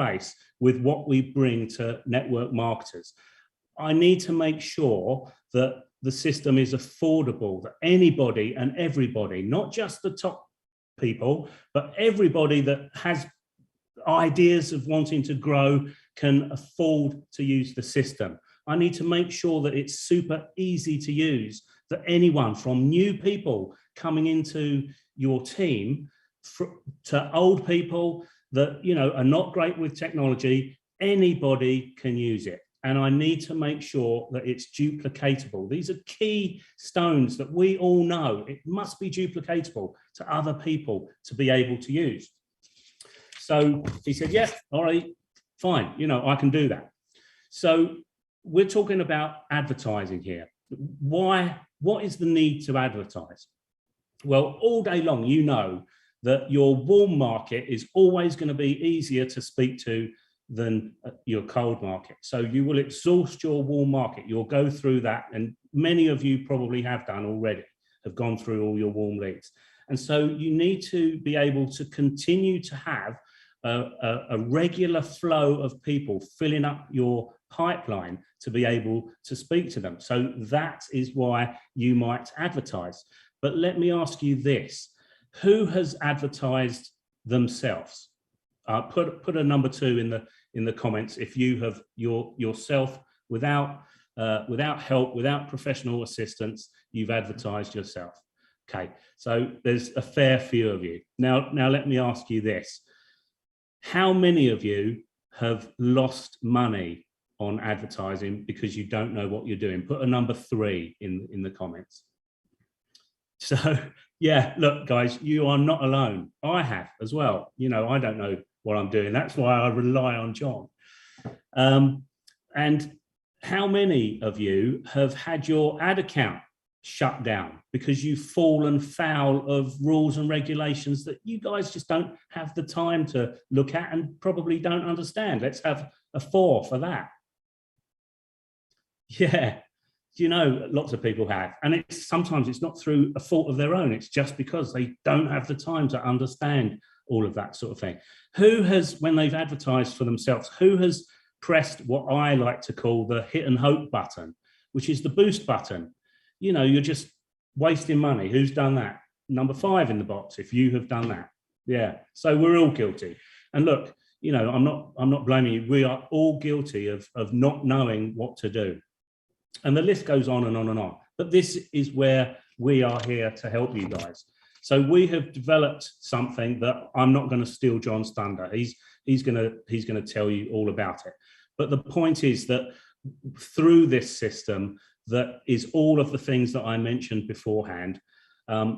face with what we bring to network marketers. I need to make sure that the system is affordable, that anybody and everybody, not just the top people, but everybody that has ideas of wanting to grow can afford to use the system. I need to make sure that it's super easy to use, that anyone from new people coming into your team to old people that, you know, are not great with technology, anybody can use it. And I need to make sure that it's duplicatable. These are key stones that we all know. It must be duplicatable to other people to be able to use. So he said, yeah, all right, fine, you know, I can do that. So we're talking about advertising here. Why? What is the need to advertise? Well, all day long, you know that your warm market is always going to be easier to speak to than your cold market. So you will exhaust your warm market. You'll go through that. And many of you probably have done already, have gone through all your warm leads. And so you need to be able to continue to have a regular flow of people filling up your pipeline to be able to speak to them. So that is why you might advertise. But let me ask you this, who has advertised themselves? Put a number 2 in the comments if you have yourself without help, without professional assistance, you've advertised yourself. Okay, so there's a fair few of you. Now let me ask you this. How many of you have lost money on advertising because you don't know what you're doing? Put a number 3 in the comments. So yeah, look guys, you are not alone. I have as well. You know, I don't know what I'm doing. That's why I rely on John. And how many of you have had your ad account shut down because you've fallen foul of rules and regulations that you guys just don't have the time to look at and probably don't understand? Let's have a 4 for that. Yeah, you know, lots of people have. And sometimes it's not through a fault of their own. It's just because they don't have the time to understand all of that sort of thing. Who has, when they've advertised for themselves, who has pressed what I like to call the hit and hope button, which is the boost button? You know, you're just wasting money. Who's done that? Number 5 in the box, if you have done that. Yeah, so we're all guilty. And look, you know, I'm not blaming you. We are all guilty of not knowing what to do. And the list goes on and on and on. But this is where we are here to help you guys. So we have developed something that I'm not going to steal John's thunder. He's going to tell you all about it. But the point is that through this system, that is all of the things that I mentioned beforehand,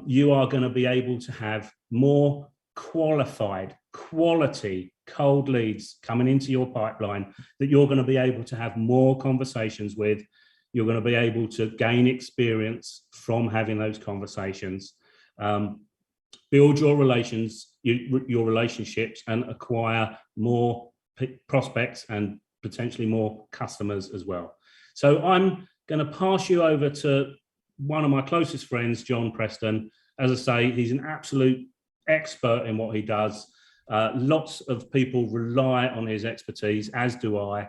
you are going to be able to have more qualified, quality cold leads coming into your pipeline that you're going to be able to have more conversations with. You're going to be able to gain experience from having those conversations, build your relationships and acquire more prospects and potentially more customers as well. So I'm going to pass you over to one of my closest friends, John Preston. As I say, he's an absolute expert in what he does. Lots of people rely on his expertise, as do I.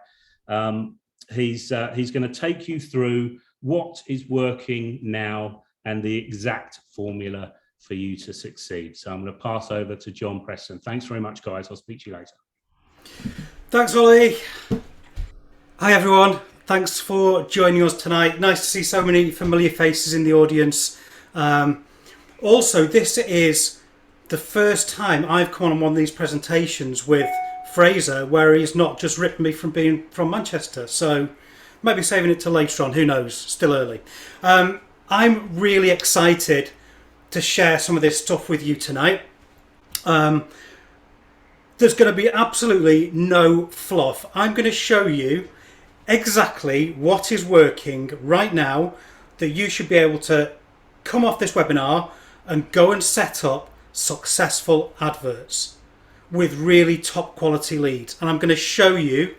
He's going to take you through what is working now and the exact formula for you to succeed. So I'm going to pass over to John Preston. Thanks very much, guys. I'll speak to you later. Thanks, Ollie. Hi, everyone. Thanks for joining us tonight. Nice to see so many familiar faces in the audience. Also, this is the first time I've come on one of these presentations with Frazer, where he's not just ripped me from being from Manchester. So maybe saving it till later on, who knows, still early. I'm really excited to share some of this stuff with you tonight. There's going to be absolutely no fluff. I'm going to show you exactly what is working right now that you should be able to come off this webinar and go and set up successful adverts with really top quality leads. And I'm going to show you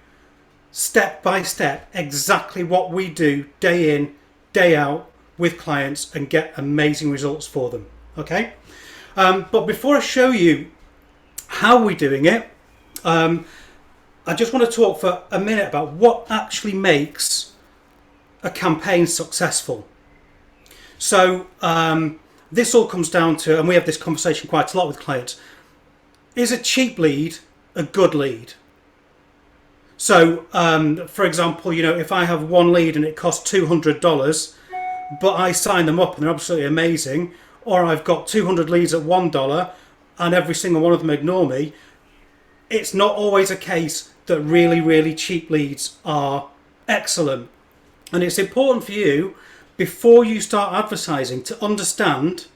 step by step exactly what we do day in, day out with clients and get amazing results for them. Okay? But before I show you how we're doing it, I just want to talk for a minute about what actually makes a campaign successful. So this all comes down to, and we have this conversation quite a lot with clients, is a cheap lead a good lead? So for example, if I have one lead and it costs $200, but I sign them up and they're absolutely amazing, or I've got 200 leads at $1 and every single one of them ignore me, it's not always a case that really, really cheap leads are excellent. And it's important for you, before you start advertising, to understand,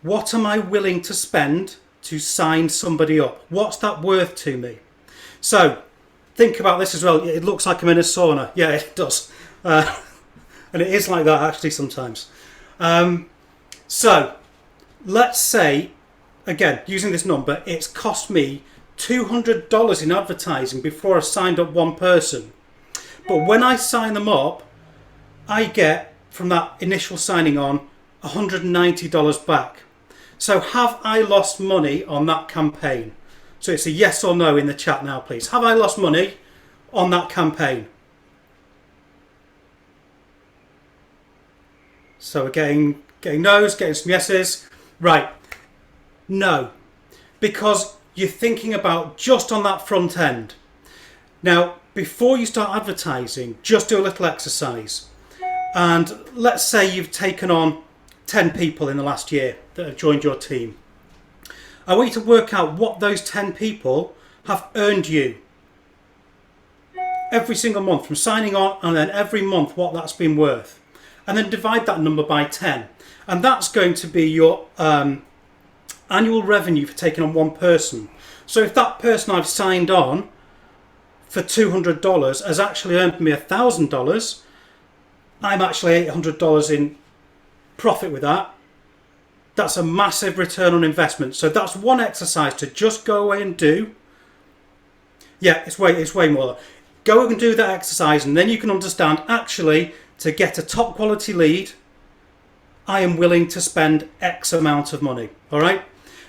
what am I willing to spend to sign somebody up? What's that worth to me? So think about this as well. It looks like I'm in a sauna. Yeah, it does. And it is like that actually sometimes. So let's say, again, using this number, it's cost me $200 in advertising before I signed up one person. But when I sign them up, I get, from that initial signing on, $190 back. So have I lost money on that campaign? So it's a yes or no in the chat now, please. Have I lost money on that campaign? So we're getting no's, getting some yeses. Right. No. Because you're thinking about just on that front end. Now, before you start advertising, just do a little exercise. And let's say you've taken on 10 people in the last year that have joined your team. I want you to work out what those 10 people have earned you every single month from signing on, and then every month what that's been worth. And then divide that number by 10. And that's going to be your annual revenue for taking on one person. So if that person I've signed on for $200 has actually earned me $1,000, I'm actually $800 in profit with that. That's a massive return on investment. So that's one exercise to just go away and do. Yeah, it's way more. Go and do that exercise, and then you can understand, actually, to get a top quality lead, I am willing to spend X amount of money. All right.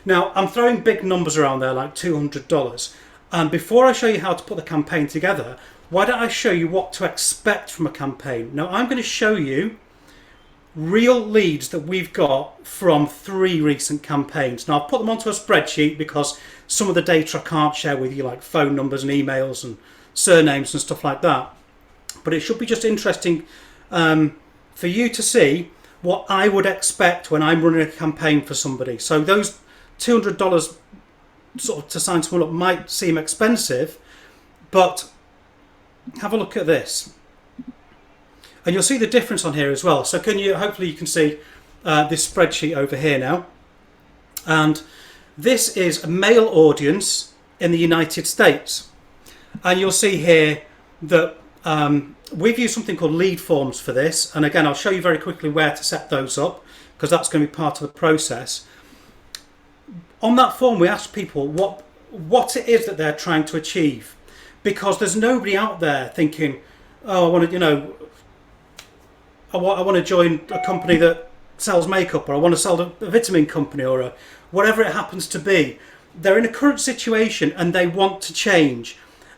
Now, I'm throwing big numbers around there, like $200. And before I show you how to put the campaign together, why don't I show you what to expect from a campaign? Now, I'm going to show you real leads that we've got from 3 recent campaigns. Now, I've put them onto a spreadsheet because some of the data I can't share with you, like phone numbers and emails and surnames and stuff like that. But it should be just interesting for you to see what I would expect when I'm running a campaign for somebody. So those $200 sort of to sign someone up might seem expensive, but have a look at this. And you'll see the difference on here as well. So hopefully you can see this spreadsheet over here now. And this is a male audience in the United States. And you'll see here that we've used something called lead forms for this. And again, I'll show you very quickly where to set those up, because that's going to be part of the process. On that form, we ask people what it is that they're trying to achieve. Because there's nobody out there thinking, oh, I want to, I want to join a company that sells makeup, or I want to sell a vitamin company, or whatever it happens to be. They're in a current situation and they want to change.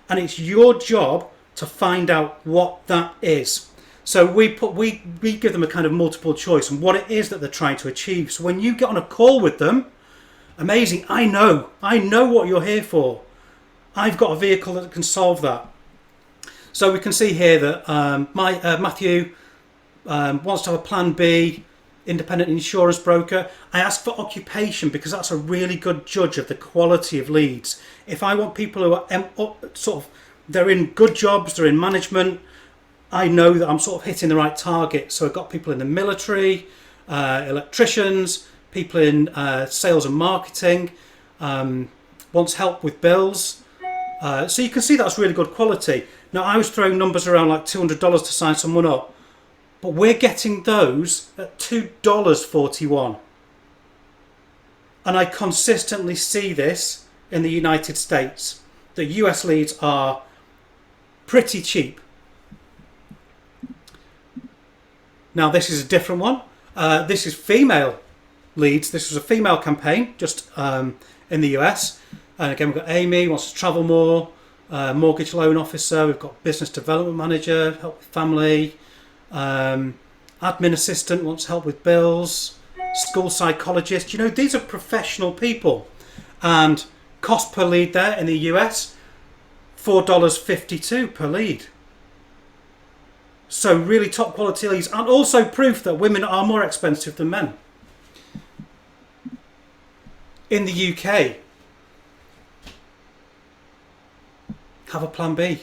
And it's your job to find out what that is. So we give them a kind of multiple choice and what it is that they're trying to achieve. So when you get on a call with them, amazing, I know what you're here for. I've got a vehicle that can solve that. So we can see here that Matthew wants to have a plan B, independent insurance broker. I ask for occupation because that's a really good judge of the quality of leads. If I want people who are they're in good jobs, they're in management, I know that I'm sort of hitting the right target. So I've got people in the military, electricians, people in sales and marketing, wants help with bills. So you can see that's really good quality. Now, I was throwing numbers around like $200 to sign someone up, but we're getting those at $2.41. And I consistently see this in the United States. The US leads are pretty cheap. Now, this is a different one. This is female leads. This was a female campaign just in the US. And again, we've got Amy, wants to travel more. mortgage loan officer, we've got business development manager, help with family, admin assistant wants help with bills, school psychologist. You know, these are professional people. And cost per lead there in the US, $4.52 per lead. So really top quality leads, and also proof that women are more expensive than men. In the UK, have a plan B.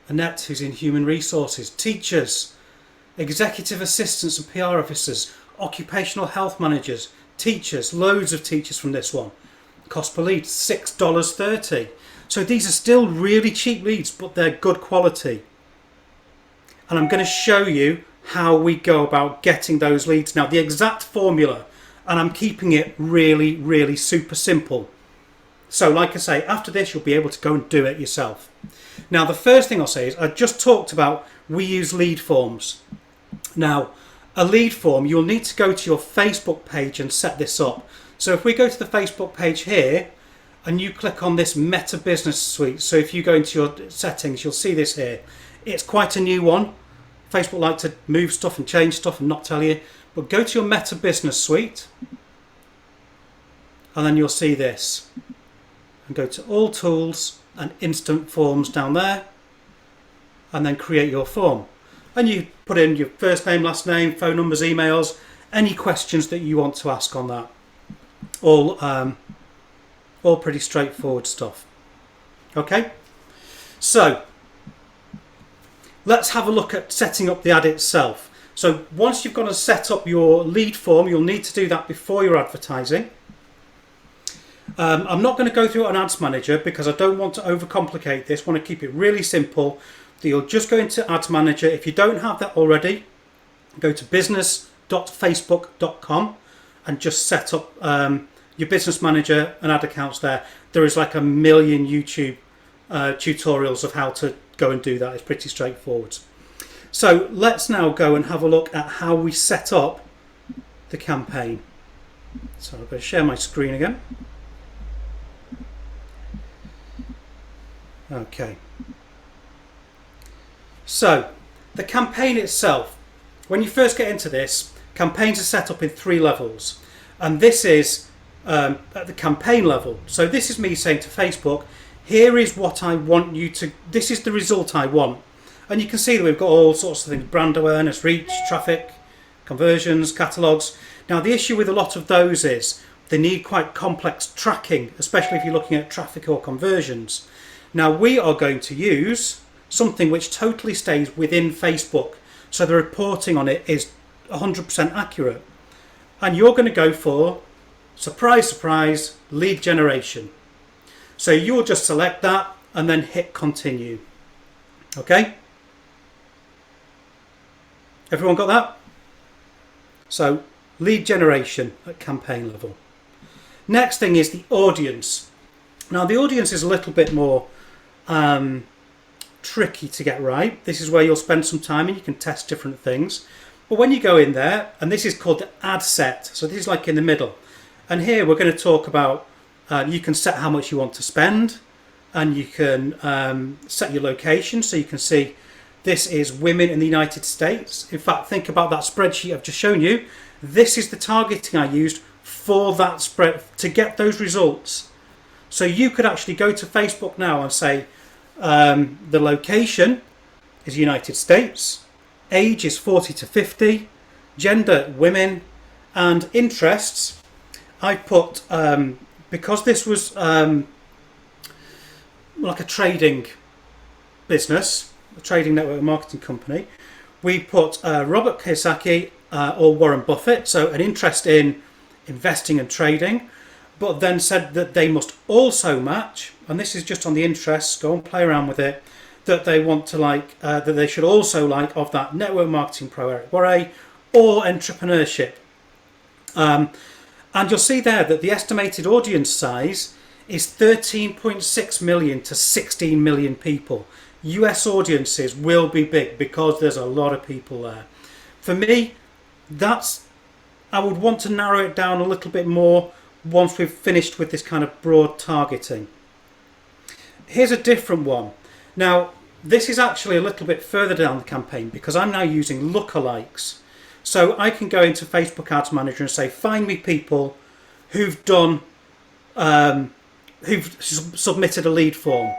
Annette, who's in human resources, teachers, executive assistants and PR officers, occupational health managers, teachers, loads of teachers from this one. Cost per lead, $6.30. So these are still really cheap leads, but they're good quality. And I'm going to show you how we go about getting those leads. Now, the exact formula, and I'm keeping it really, really super simple. So like I say, after this, you'll be able to go and do it yourself. Now, the first thing I'll say is I just talked about we use lead forms. Now, a lead form, you'll need to go to your Facebook page and set this up. So if we go to the Facebook page here and you click on this Meta Business Suite, so if you go into your settings, you'll see this here. It's quite a new one. Facebook like to move stuff and change stuff and not tell you. But go to your Meta Business Suite and then you'll see this. And go to All Tools and Instant Forms down there and then create your form. And you put in your first name, last name, phone numbers, emails, any questions that you want to ask on that. All pretty straightforward stuff. Okay, so let's have a look at setting up the ad itself. So once you've gone and set up your lead form, you'll need to do that before you're advertising. I'm not going to go through an ads manager because I don't want to overcomplicate this. I want to keep it really simple. So you'll just go into ads manager. If you don't have that already, go to business.facebook.com and just set up your business manager and ad accounts there. There is like a million YouTube tutorials of how to go and do that. It's pretty straightforward. So let's now go and have a look at how we set up the campaign. So I'm going to share my screen again. Okay. So the campaign itself, when you first get into this, campaigns are set up in 3 levels. And this is at the campaign level. So this is me saying to Facebook, here is what I want you to, this is the result I want. And you can see that we've got all sorts of things, brand awareness, reach, traffic, conversions, catalogs. Now the issue with a lot of those is they need quite complex tracking, especially if you're looking at traffic or conversions. Now we are going to use something which totally stays within Facebook. So the reporting on it is 100% accurate. And you're going to go for, surprise, surprise, lead generation. So you'll just select that and then hit continue. Okay? Everyone got that? So lead generation at campaign level. Next thing is the audience. Now the audience is a little bit more tricky to get right. This is where you'll spend some time and you can test different things. But when you go in there, and this is called the ad set. So this is like in the middle. And here we're going to talk about, you can set how much you want to spend, and you can set your location. So you can see this is women in the United States. In fact, think about that spreadsheet I've just shown you. This is the targeting I used for that spread to get those results. So you could actually go to Facebook now and say the location is United States, age is 40 to 50, gender women, and interests I put, because this was like a trading business, a trading network marketing company, we put Robert Kiyosaki or Warren Buffett, so an interest in investing and trading, but then said that they must also match, and this is just on the interests, go and play around with it, that they want to like, that they should also like of that network marketing pro Eric Worre or entrepreneurship. And you'll see there that the estimated audience size is 13.6 million to 16 million people. US audiences will be big because there's a lot of people there. For me, I would want to narrow it down a little bit more once we've finished with this kind of broad targeting. Here's a different one. Now, this is actually a little bit further down the campaign because I'm now using lookalikes. So I can go into Facebook Ads Manager and say, find me people who've done, who've submitted a lead form.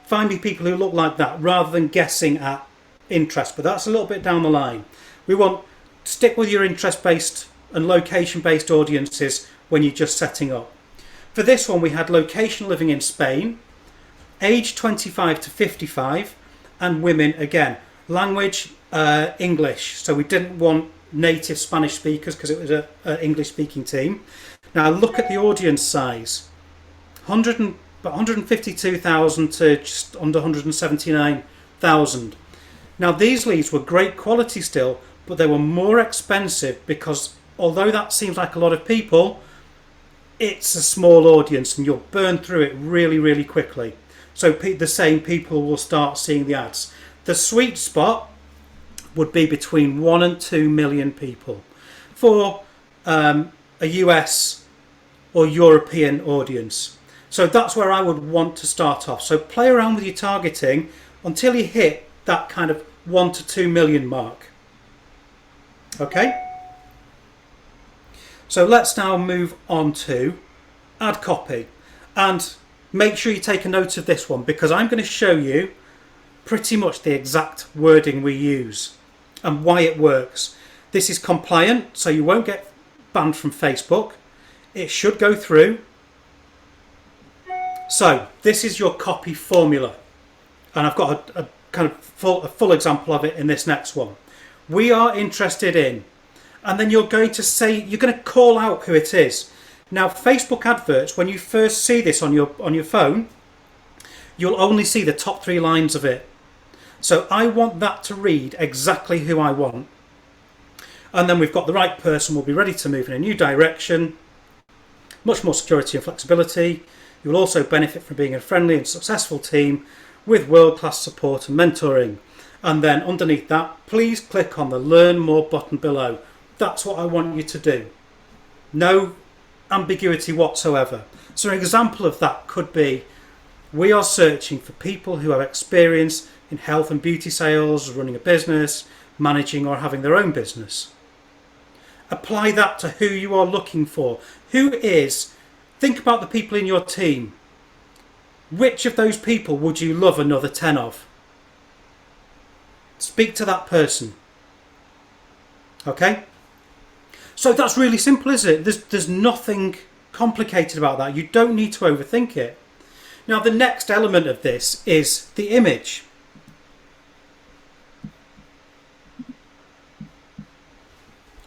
Find me people who look like that, rather than guessing at interest. But that's a little bit down the line. We want to stick with your interest-based and location-based audiences when you're just setting up. For this one, we had location living in Spain, age 25 to 55, and women again. Language, English. So we didn't want native Spanish speakers because it was an English-speaking team. Now look at the audience size. 152,000 to just under 179,000. Now these leads were great quality still, but they were more expensive because although that seems like a lot of people, it's a small audience and you'll burn through it really, really quickly. So the same people will start seeing the ads. The sweet spot would be between 1 and 2 million people for a US or European audience. So that's where I would want to start off. So play around with your targeting until you hit that kind of 1 to 2 million mark. Okay? So let's now move on to ad copy. And make sure you take a note of this one because I'm going to show you pretty much the exact wording we use and why it works. This is compliant, so you won't get banned from Facebook. It should go through. So this is your copy formula, and I've got a kind of full example of it in this next one. We are interested in, and then you're going to say, you're going to call out who it is. Now Facebook adverts, when you first see this on your phone, you'll only see the top 3 lines of it. So I want that to read exactly who I want. And then we've got the right person, will be ready to move in a new direction. Much more security and flexibility. You will also benefit from being a friendly and successful team with world-class support and mentoring. And then underneath that, please click on the Learn More button below. That's what I want you to do. No ambiguity whatsoever. So an example of that could be, we are searching for people who have experience in health and beauty sales, running a business, managing or having their own business. Apply that to who you are looking for. Who is, think about the people in your team. Which of those people would you love another 10 of? Speak to that person. Okay? So that's really simple, isn't it? There's nothing complicated about that. You don't need to overthink it. Now the next element of this is the image.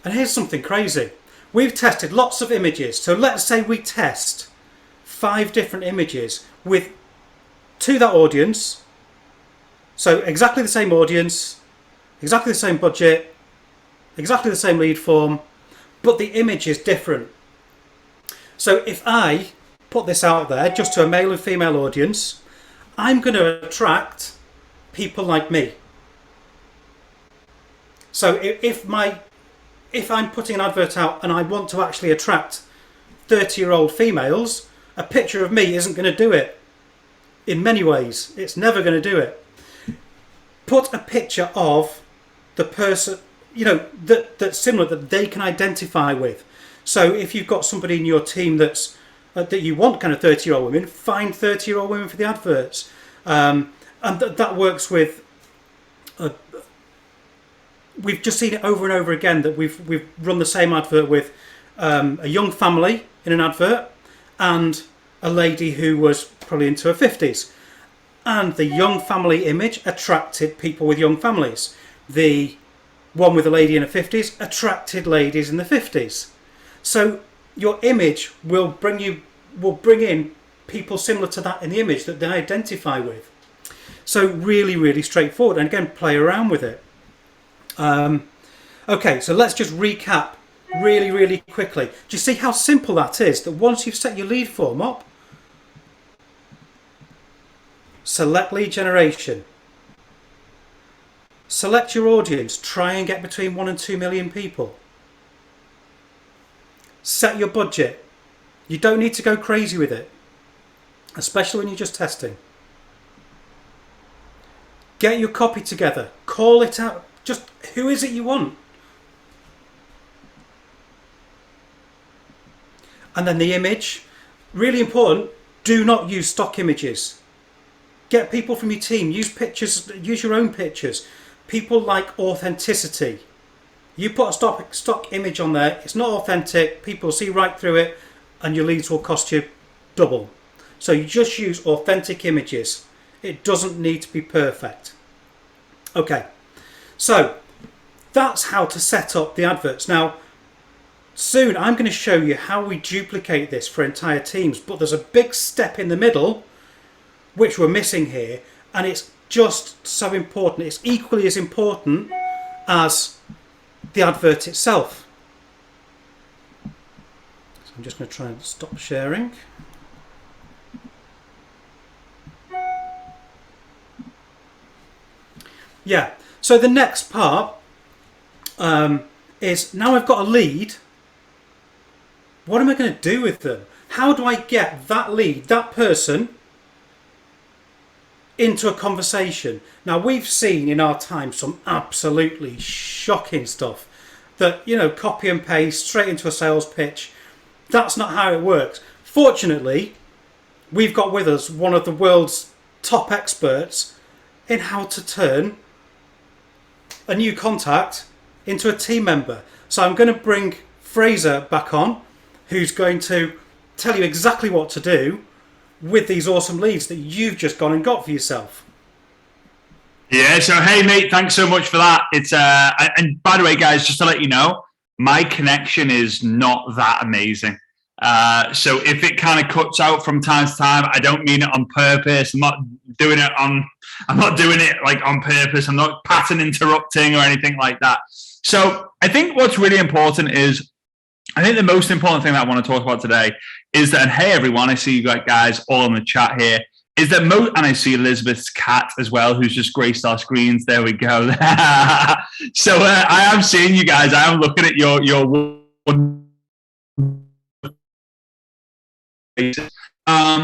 And here's something crazy. We've tested lots of images. So let's say we test 5 different images to that audience. So exactly the same audience, exactly the same budget, exactly the same lead form, but the image is different. So if I put this out there just to a male and female audience, I'm going to attract people like me. So if I'm putting an advert out and I want to actually attract 30-year-old females, a picture of me isn't going to do it. In many ways, it's never going to do it. Put a picture of the person, that's similar, that they can identify with. So if you've got somebody in your team that you want kind of 30-year-old women, find 30-year-old women for the adverts. And that works with... we've just seen it over and over again that we've run the same advert with a young family in an advert and a lady who was probably into her 50s. And the young family image attracted people with young families. The one with a lady in her 50s attracted ladies in the 50s. So your image will bring in people similar to that in the image that they identify with. So really, really straightforward. And again, play around with it. Okay, so let's just recap really, really quickly. Do you see how simple that is? That once you've set your lead form up, select lead generation, select your audience, try and get between 1 and 2 million people. Set your budget. You don't need to go crazy with it, especially when you're just testing. Get your copy together. Call it out. Just who is it you want? And then the image. Really important. Do not use stock images. Get people from your team. Use pictures. Use your own pictures. People like authenticity. You put a stock image on there, it's not authentic. People see right through it, and your leads will cost you double. So you just use authentic images. It doesn't need to be perfect. Okay, so that's how to set up the adverts. Now, soon I'm going to show you how we duplicate this for entire teams, but there's a big step in the middle which we're missing here, and it's just so important. It's equally as important as the advert itself. So I'm just going to try and stop sharing. Yeah, so the next part is, now I've got a lead, what am I going to do with them? How do I get that lead, that person, into a conversation? Now, we've seen in our time some absolutely shocking stuff that, you know, copy and paste straight into a sales pitch. That's not how it works. Fortunately, we've got with us one of the world's top experts in how to turn a new contact into a team member. So I'm going to bring Frazer back on, who's going to tell you exactly what to do with these awesome leads that you've just gone and got for yourself. Yeah, so hey mate, thanks so much for that. It's and by the way, guys, just to let you know, my connection is not that amazing. So if it kind of cuts out from time to time, I don't mean it on purpose. I'm not doing it like on purpose. I'm not pattern interrupting or anything like that. So I think what's really important is, I think the most important thing that I want to talk about today is that, and hey everyone, I see you guys all in the chat here, is that and I see Elizabeth's cat as well, who's just graced our screens. There we go. So I am seeing you guys. I am looking at your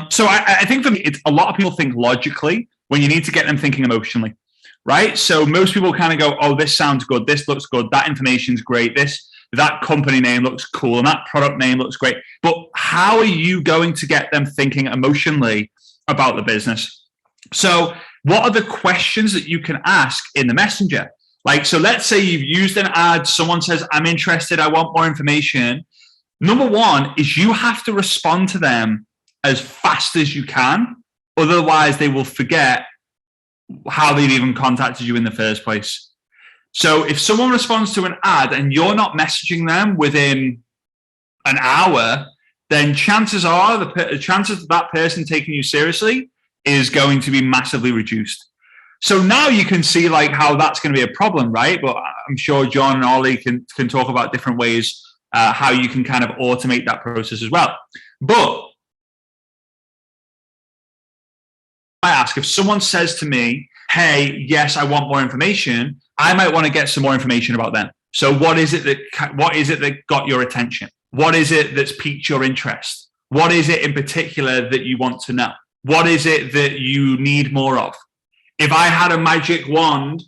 so I think for me, it's a lot of people think logically when you need to get them thinking emotionally, right? So most people kind of go, oh, this sounds good, this looks good, that information's great, that company name looks cool, and that product name looks great. But how are you going to get them thinking emotionally about the business? So what are the questions that you can ask in the messenger? Like, so let's say you've used an ad, someone says, I'm interested, I want more information. Number one is you have to respond to them as fast as you can. Otherwise, they will forget how they've even contacted you in the first place. So if someone responds to an ad and you're not messaging them within an hour, then chances are the chances of that person taking you seriously is going to be massively reduced. So now you can see like how that's going to be a problem, right? But I'm sure John and Ollie can talk about different ways how you can kind of automate that process as well. But I ask, if someone says to me, hey, yes, I want more information, I might want to get some more information about them. So what is it that got your attention? What is it that's piqued your interest? What is it in particular that you want to know? What is it that you need more of? If I had a magic wand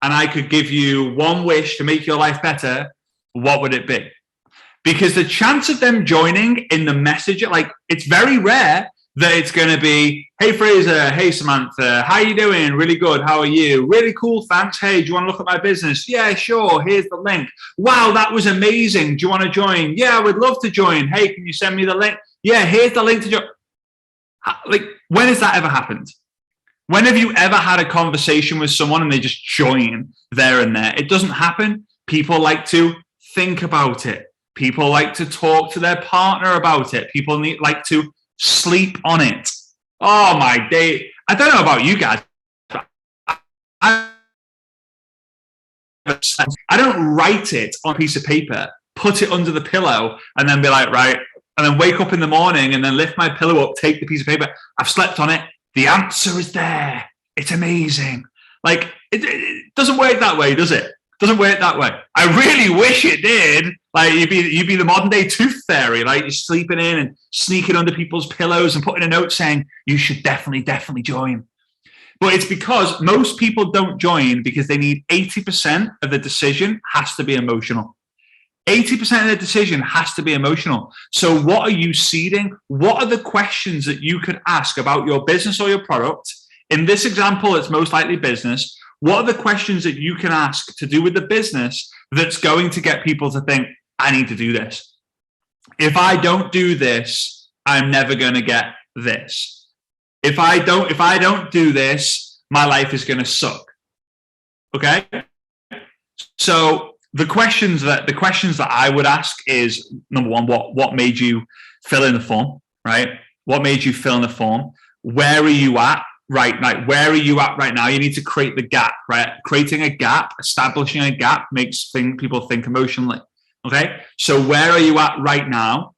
and I could give you one wish to make your life better, what would it be? Because the chance of them joining in the messenger, like, it's very rare that it's going to be, hey, Frazer, hey, Samantha, how you doing? Really good. How are you? Really cool, thanks. Hey, do you want to look at my business? Yeah, sure. Here's the link. Wow, that was amazing. Do you want to join? Yeah, I would love to join. Hey, can you send me the link? Yeah, here's the link to join. Like, when has that ever happened? When have you ever had a conversation with someone and they just join there and there? It doesn't happen. People like to think about it. People like to talk to their partner about it. People like to sleep on it. Oh my day. I don't know about you guys. I don't write it on a piece of paper, put it under the pillow, and then be like, right, and then wake up in the morning and then lift my pillow up, take the piece of paper. I've slept on it. The answer is there. It's amazing. Like, it doesn't work that way, does it? Doesn't work that way. I really wish it did. Like, you'd be the modern day tooth fairy. Like, you're sleeping in and sneaking under people's pillows and putting a note saying you should definitely join. But it's because most people don't join because they need 80% of the decision has to be emotional. 80% of the decision has to be emotional. So what are you seeding? What are the questions that you could ask about your business or your product? In this example, it's most likely business. What are the questions that you can ask to do with the business that's going to get people to think, I need to do this? If I don't do this, I'm never going to get this. If I don't do this, my life is going to suck. Okay? So the questions that I would ask is, number one, what made you fill in the form, right? What made you fill in the form? Where are you at right now? Where are you at right now? You need to create the gap, right? Creating a gap, establishing a gap makes people think emotionally. Okay. So where are you at right now?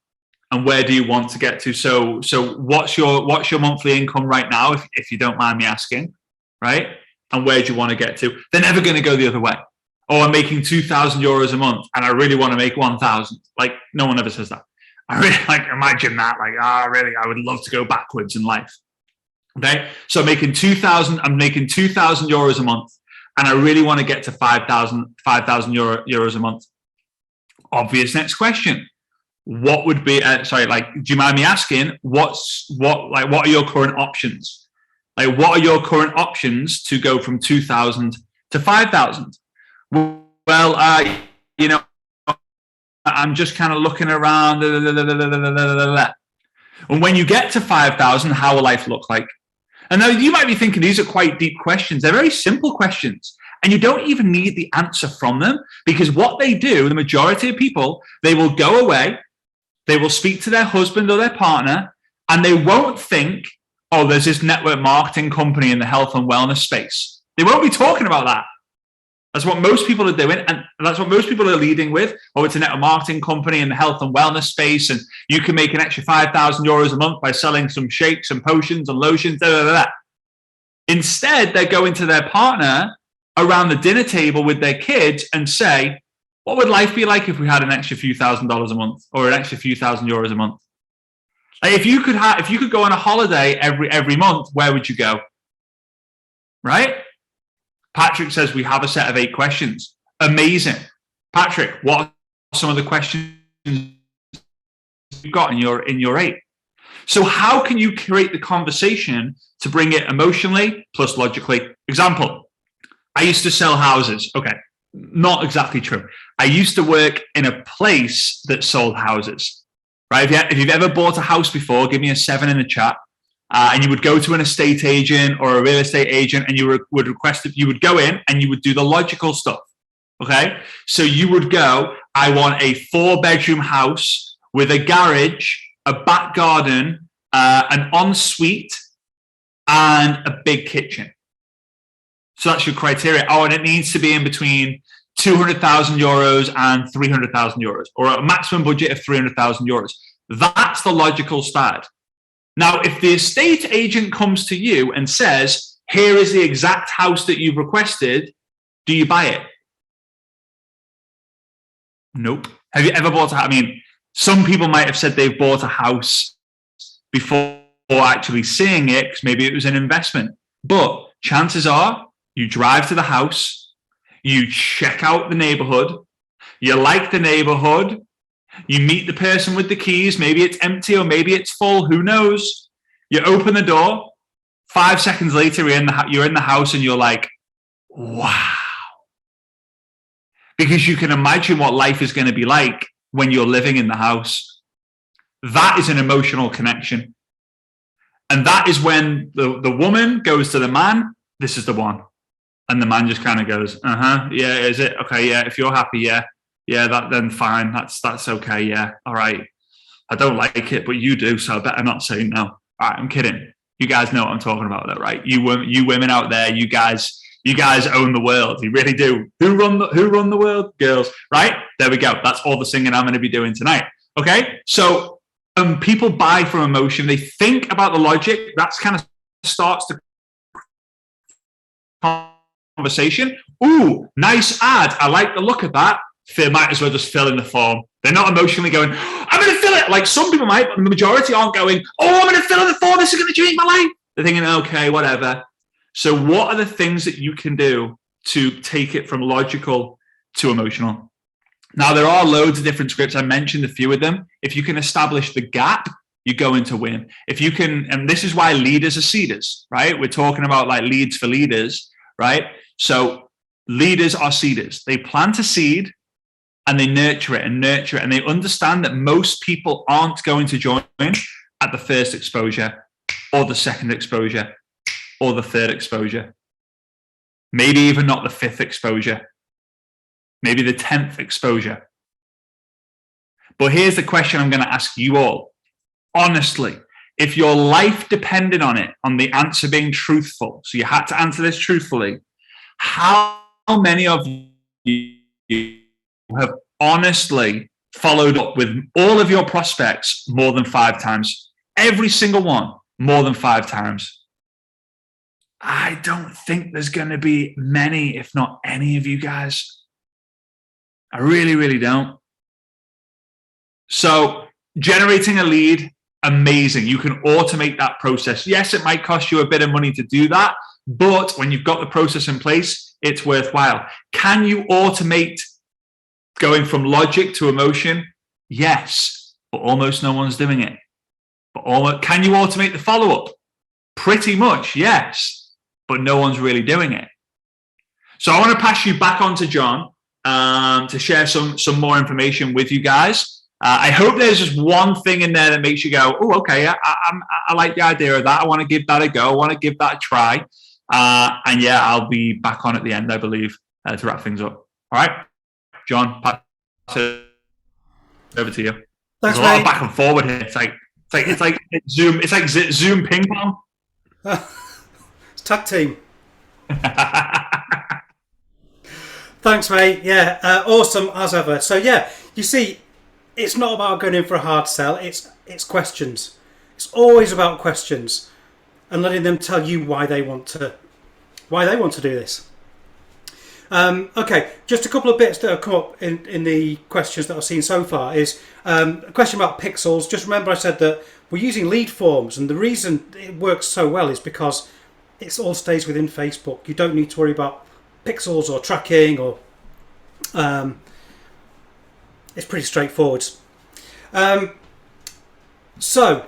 And where do you want to get to? So what's your monthly income right now, if you don't mind me asking, right? And where do you want to get to? They're never going to go the other way. Oh, I'm making 2,000 euros a month and I really want to make 1,000. Like, no one ever says that. I really imagine that. Like, really, I would love to go backwards in life. Okay. So I'm making 2,000 euros a month and I really want to get to 5,000 euros a month. Obvious next question. What would be, do you mind me asking, what are your current options? Like, what are your current options to go from 2,000 to 5,000? Well, I'm just kind of looking around. And when you get to 5,000, how will life look like? And now you might be thinking these are quite deep questions. They're very simple questions. And you don't even need the answer from them, because what they do, the majority of people, they will go away, they will speak to their husband or their partner, and they won't think, oh, there's this network marketing company in the health and wellness space. They won't be talking about that. That's what most people are doing, and that's what most people are leading with. Oh, it's a network marketing company in the health and wellness space, and you can make an extra 5,000 euros a month by selling some shakes and potions and lotions, Instead, they're going to their partner around the dinner table with their kids and say, what would life be like if we had an extra few $1,000s a month or an extra few €1,000 a month? Like if you could go on a holiday every month, where would you go? Right? Patrick says we have a set of 8 questions. Amazing. Patrick, what are some of the questions you've got in your 8? So how can you create the conversation to bring it emotionally plus logically? Example, I used to sell houses. Okay, not exactly true. I used to work in a place that sold houses, right? If you've ever bought a house before, give me a 7 in the chat. And you would go to an estate agent or a real estate agent and you would request that you would go in and you would do the logical stuff. Okay. So you would go, I want a 4-bedroom house with a garage, a back garden, an ensuite, and a big kitchen. So that's your criteria. Oh, and it needs to be in between 200,000 euros and 300,000 euros, or a maximum budget of 300,000 euros. That's the logical start. Now, if the estate agent comes to you and says, here is the exact house that you've requested, do you buy it? Nope. Have you ever bought a house? I mean, some people might have said they've bought a house before actually seeing it, because maybe it was an investment. But chances are you drive to the house, you check out the neighborhood, you like the neighborhood, you meet the person with the keys. Maybe it's empty or maybe it's full. Who knows? You open the door. 5 seconds later, you're in the house and you're like, wow. Because you can imagine what life is going to be like when you're living in the house. That is an emotional connection. And that is when the woman goes to the man, this is the one. And the man just kind of goes, yeah, is it? Okay, yeah, if you're happy, yeah. Yeah, then fine. That's okay. Yeah, all right. I don't like it, but you do, so I better not say no. All right, I'm kidding. You guys know what I'm talking about, though, right? You women out there, you guys own the world. You really do. Who run the world? Girls, right? There we go. That's all the singing I'm going to be doing tonight. Okay, so people buy from emotion. They think about the logic. That's kind of starts the conversation. Ooh, nice ad. I like the look of that. They might as well just fill in the form. They're not emotionally going, I'm going to fill it. Like some people might, but the majority aren't going, oh, I'm going to fill in the form. This is going to change my life. They're thinking, okay, whatever. So what are the things that you can do to take it from logical to emotional? Now, there are loads of different scripts. I mentioned a few of them. If you can establish the gap, you're going to win. If you can, and this is why leaders are seeders, right? We're talking about like leads for leaders, right? So leaders are seeders. They plant a seed and they nurture it, and they understand that most people aren't going to join at the first exposure or the second exposure or the third exposure, maybe even not the fifth exposure, maybe the 10th exposure. But here's the question I'm going to ask you all. Honestly, if your life depended on it, on the answer being truthful, so you had to answer this truthfully, how many of you have honestly followed up with all of your prospects more than 5 times? Every single one, more than 5 times. I don't think there's going to be many, if not any of you guys. I really, really don't. So generating a lead, amazing. You can automate that process. Yes, it might cost you a bit of money to do that, but when you've got the process in place, it's worthwhile. Can you automate going from logic to emotion? Yes, but almost no one's doing it. But can you automate the follow-up? Pretty much, yes, but no one's really doing it. So I want to pass you back on to John to share some more information with you guys. I hope there's just one thing in there that makes you go, oh, okay, I like the idea of that. I want to give that a go. I want to give that a try. And yeah, I'll be back on at the end, I believe, to wrap things up. All right, John, pass it over to you. There's a lot of back and forward here. It's like Zoom. It's like Zoom ping pong. It's tag team. Thanks, mate. Yeah, awesome as ever. So yeah, you see, it's not about going in for a hard sell. It's questions. It's always about questions and letting them tell you why they want to do this. Okay, just a couple of bits that have come up in the questions that I've seen so far is a question about pixels. Just remember I said that we're using lead forms, and the reason it works so well is because it all stays within Facebook. You don't need to worry about pixels or tracking, or it's pretty straightforward. So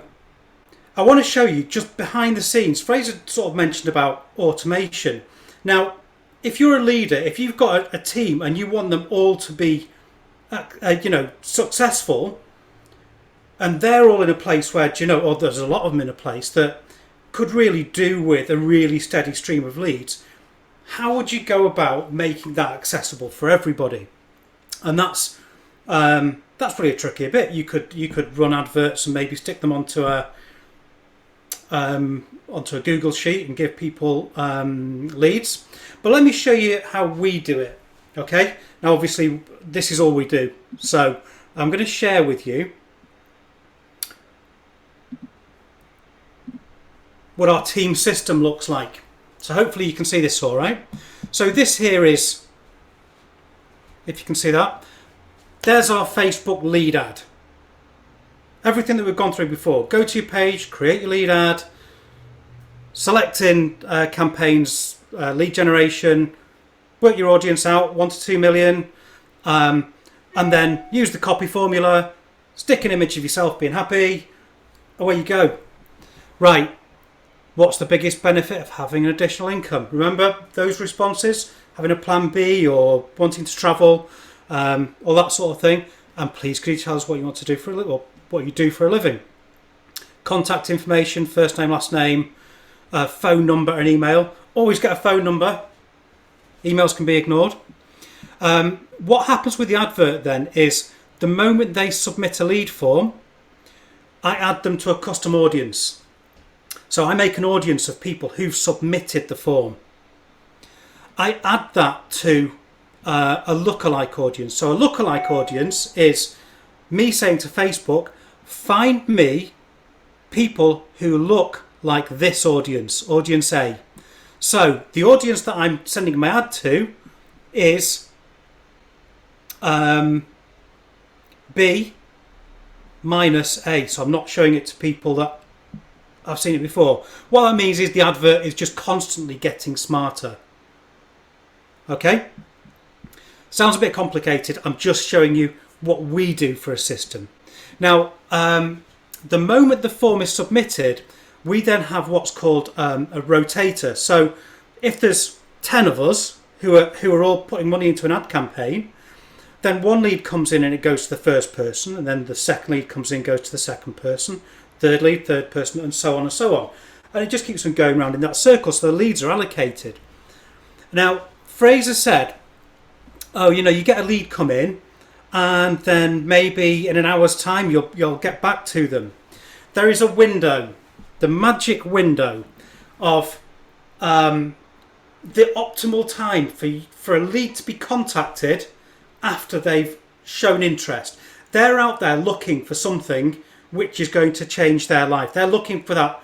I want to show you just behind the scenes. Frazer sort of mentioned about automation. Now, if you're a leader, if you've got a team and you want them all to be, successful, and they're all in a place where, or there's a lot of them in a place that could really do with a really steady stream of leads, how would you go about making that accessible for everybody? And that's pretty a tricky bit. You could run adverts and maybe stick them onto a Google sheet and give people leads. But let me show you how we do it. Okay. Now, obviously, this is all we do. So I'm going to share with you what our team system looks like. So hopefully you can see this all right. So this here is, if you can see that, there's our Facebook lead ad. Everything that we've gone through before. Go to your page, create your lead ad, select in campaigns, lead generation, work your audience out, 1 to 2 million, and then use the copy formula, stick an image of yourself being happy, away you go. Right. What's the biggest benefit of having an additional income? Remember those responses? Having a plan B or wanting to travel, all that sort of thing. And please, could you tell us what you want to do for a living, or what you do for a living? Contact information, first name, last name, phone number and email. Always get a phone number. Emails can be ignored. What happens with the advert then is the moment they submit a lead form, I add them to a custom audience. So I make an audience of people who've submitted the form. I add that to a lookalike audience. So a lookalike audience is me saying to Facebook, find me people who look like this audience, audience A. So the audience that I'm sending my ad to is B minus A. So I'm not showing it to people that I've seen it before. What that means is the advert is just constantly getting smarter. Okay? Sounds a bit complicated. I'm just showing you what we do for a system. Now, the moment the form is submitted, we then have what's called a rotator. So if there's 10 of us who are all putting money into an ad campaign, then one lead comes in and it goes to the first person, and then the second lead comes in, goes to the second person, third lead, third person, and so on and so on. And it just keeps them going around in that circle, so the leads are allocated. Now, Frazer said, oh, you know, you get a lead come in, and then maybe in an hour's time you'll get back to them. There is a window, the magic window of the optimal time for a lead to be contacted after they've shown interest. They're out there looking for something which is going to change their life. They're looking for that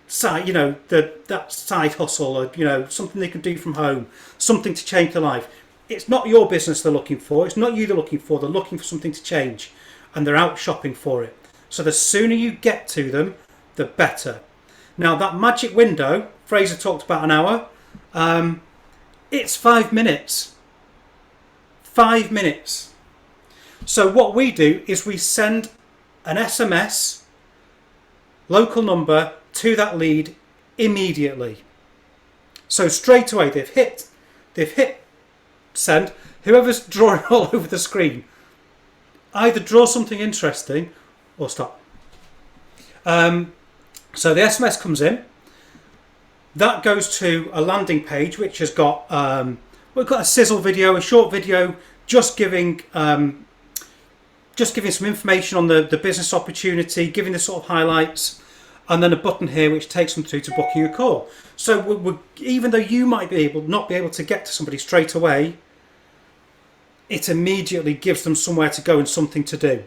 side, you know, that side hustle, or, you know, something they can do from home, something to change their life. It's not your business they're looking for. It's not you they're looking for. They're looking for something to change, and they're out shopping for it. So the sooner you get to them, the better. Now, that magic window, Frazer talked about an hour. It's 5 minutes. 5 minutes. So what we do is we send an SMS, local number, to that lead immediately. So straight away they've hit send. Whoever's drawing all over the screen, either draw something interesting or stop. So the SMS comes in. That goes to a landing page which has got we've got a sizzle video, a short video, just giving some information on the business opportunity, giving the sort of highlights, and then a button here which takes them through to booking a call. So even though you might not be able to get to somebody straight away, it immediately gives them somewhere to go and something to do.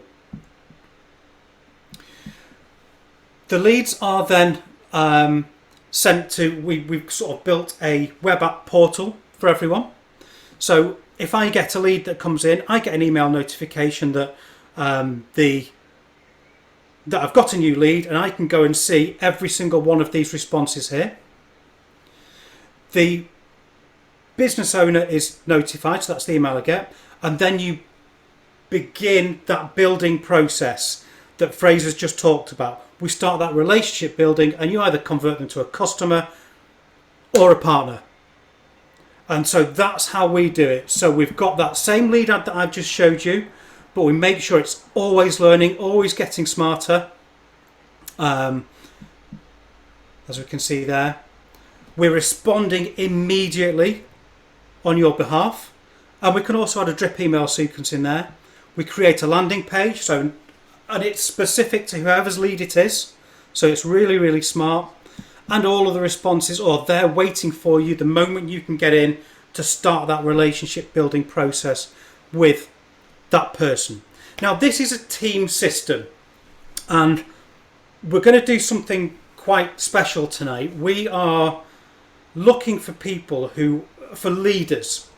The leads are then sent to, we've sort of built a web app portal for everyone. So if I get a lead that comes in, I get an email notification that that I've got a new lead, and I can go and see every single one of these responses here. The business owner is notified, so that's the email I get, and then you begin that building process that Frazer's just talked about. We start that relationship building, and you either convert them to a customer or a partner. And so that's how we do it. So we've got that same lead ad that I've just showed you, but we make sure it's always learning, always getting smarter. As we can see there, we're responding immediately on your behalf. And we can also add a drip email sequence in there. We create a landing page, and it's specific to whoever's lead it is. So it's really, really smart. And all of the responses are there waiting for you the moment you can get in to start that relationship building process with that person. Now, this is a team system, and we're going to do something quite special tonight. We are looking for people for leaders.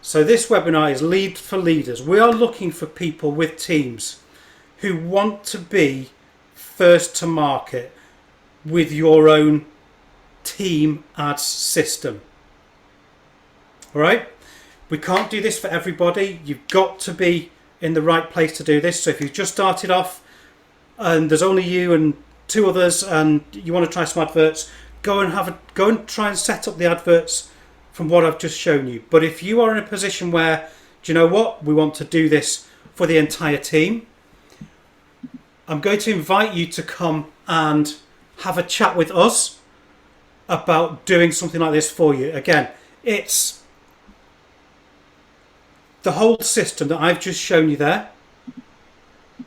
So this webinar is Lead for Leaders. We are looking for people with teams who want to be first to market with your own team ads system. All right? We can't do this for everybody. You've got to be in the right place to do this. So if you've just started off and there's only you and 2 others and you want to try some adverts, go and try and set up the adverts from what I've just shown you. But if you are in a position where, do you know what, we want to do this for the entire team, I'm going to invite you to come and have a chat with us about doing something like this for you. Again, it's the whole system that I've just shown you there.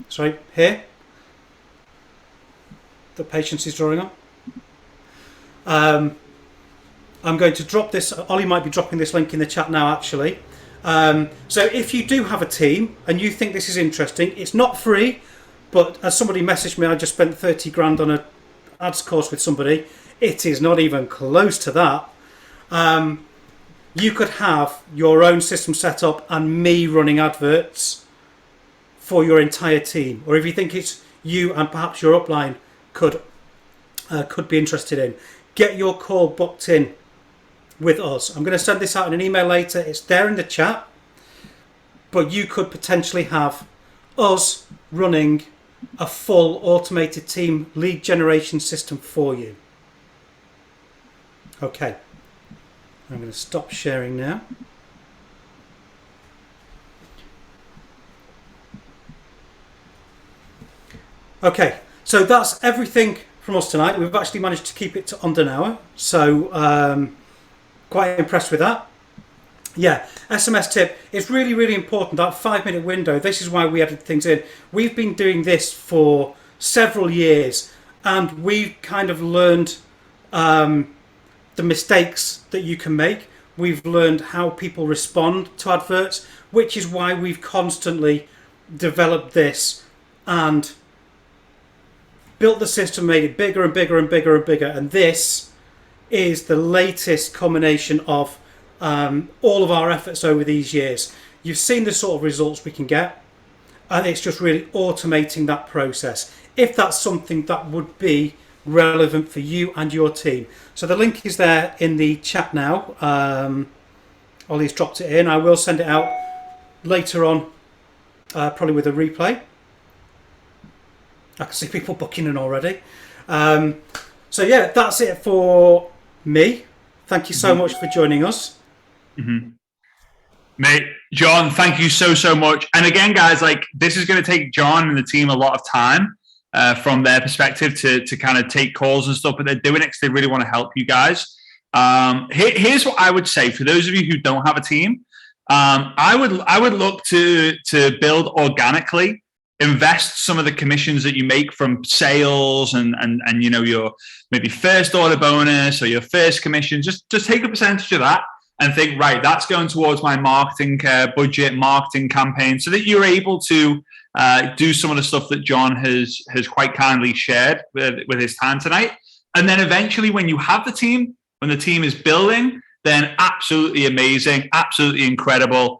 Sorry, here. The patience is drawing on. I'm going to drop this. Ollie might be dropping this link in the chat now, actually. So if you do have a team and you think this is interesting, it's not free, but as somebody messaged me, I just spent 30 grand on a ads course with somebody. It is not even close to that. You could have your own system set up and me running adverts for your entire team. Or if you think it's you and perhaps your upline could could be interested in. Get your call booked in with us. I'm going to send this out in an email later. It's there in the chat. But you could potentially have us running a full automated team lead generation system for you. Okay. I'm going to stop sharing now. Okay, so that's everything from us tonight. We've actually managed to keep it to under an hour, so quite impressed with that. Yeah, SMS tip. It's really, really important, that 5-minute window. This is why we added things in. We've been doing this for several years, and we've kind of learned the mistakes that you can make. We've learned how people respond to adverts, which is why we've constantly developed this and built the system, made it bigger and bigger and bigger and bigger. And this is the latest culmination of all of our efforts over these years. You've seen the sort of results we can get, and it's just really automating that process, if that's something that would be relevant for you and your team. So the link is there in the chat now. Ollie's dropped it in. I will send it out later on, probably with a replay. I can see people booking in already. So yeah, that's it for me. Thank you so much for joining us. Mate, John, thank you so much. And again, guys, like, this is going to take John and the team a lot of time from their perspective to kind of take calls and stuff, but they're doing it because they really want to help you guys. Here's what I would say for those of you who don't have a team. I would look to build organically. Invest some of the commissions that you make from sales and you know, your maybe first order bonus or your first commission. Just take a percentage of that and think, right, that's going towards my marketing budget, marketing campaign, so that you're able to do some of the stuff that John has quite kindly shared with his time tonight. And then eventually, when you have the team, when the team is building, then absolutely amazing, absolutely incredible.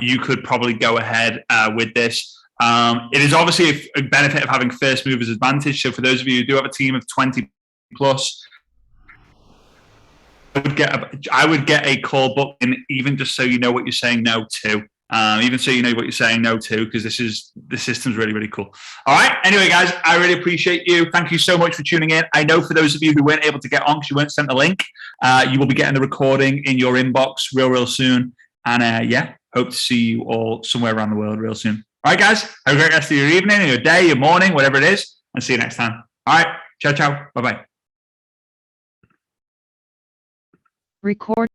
You could probably go ahead with this. It is obviously a benefit of having first movers advantage. So for those of you who do have a team of 20 plus, I would get a call booked in, even just so you know what you're saying no to. Even so you know what you're saying no to, because the system's really, really cool. All right. Anyway, guys, I really appreciate you. Thank you so much for tuning in. I know for those of you who weren't able to get on because you weren't sent the link, you will be getting the recording in your inbox real soon. And yeah, hope to see you all somewhere around the world real soon. All right, guys, have a great rest of your evening, your day, your morning, whatever it is, and see you next time. All right, ciao. Bye-bye. Record.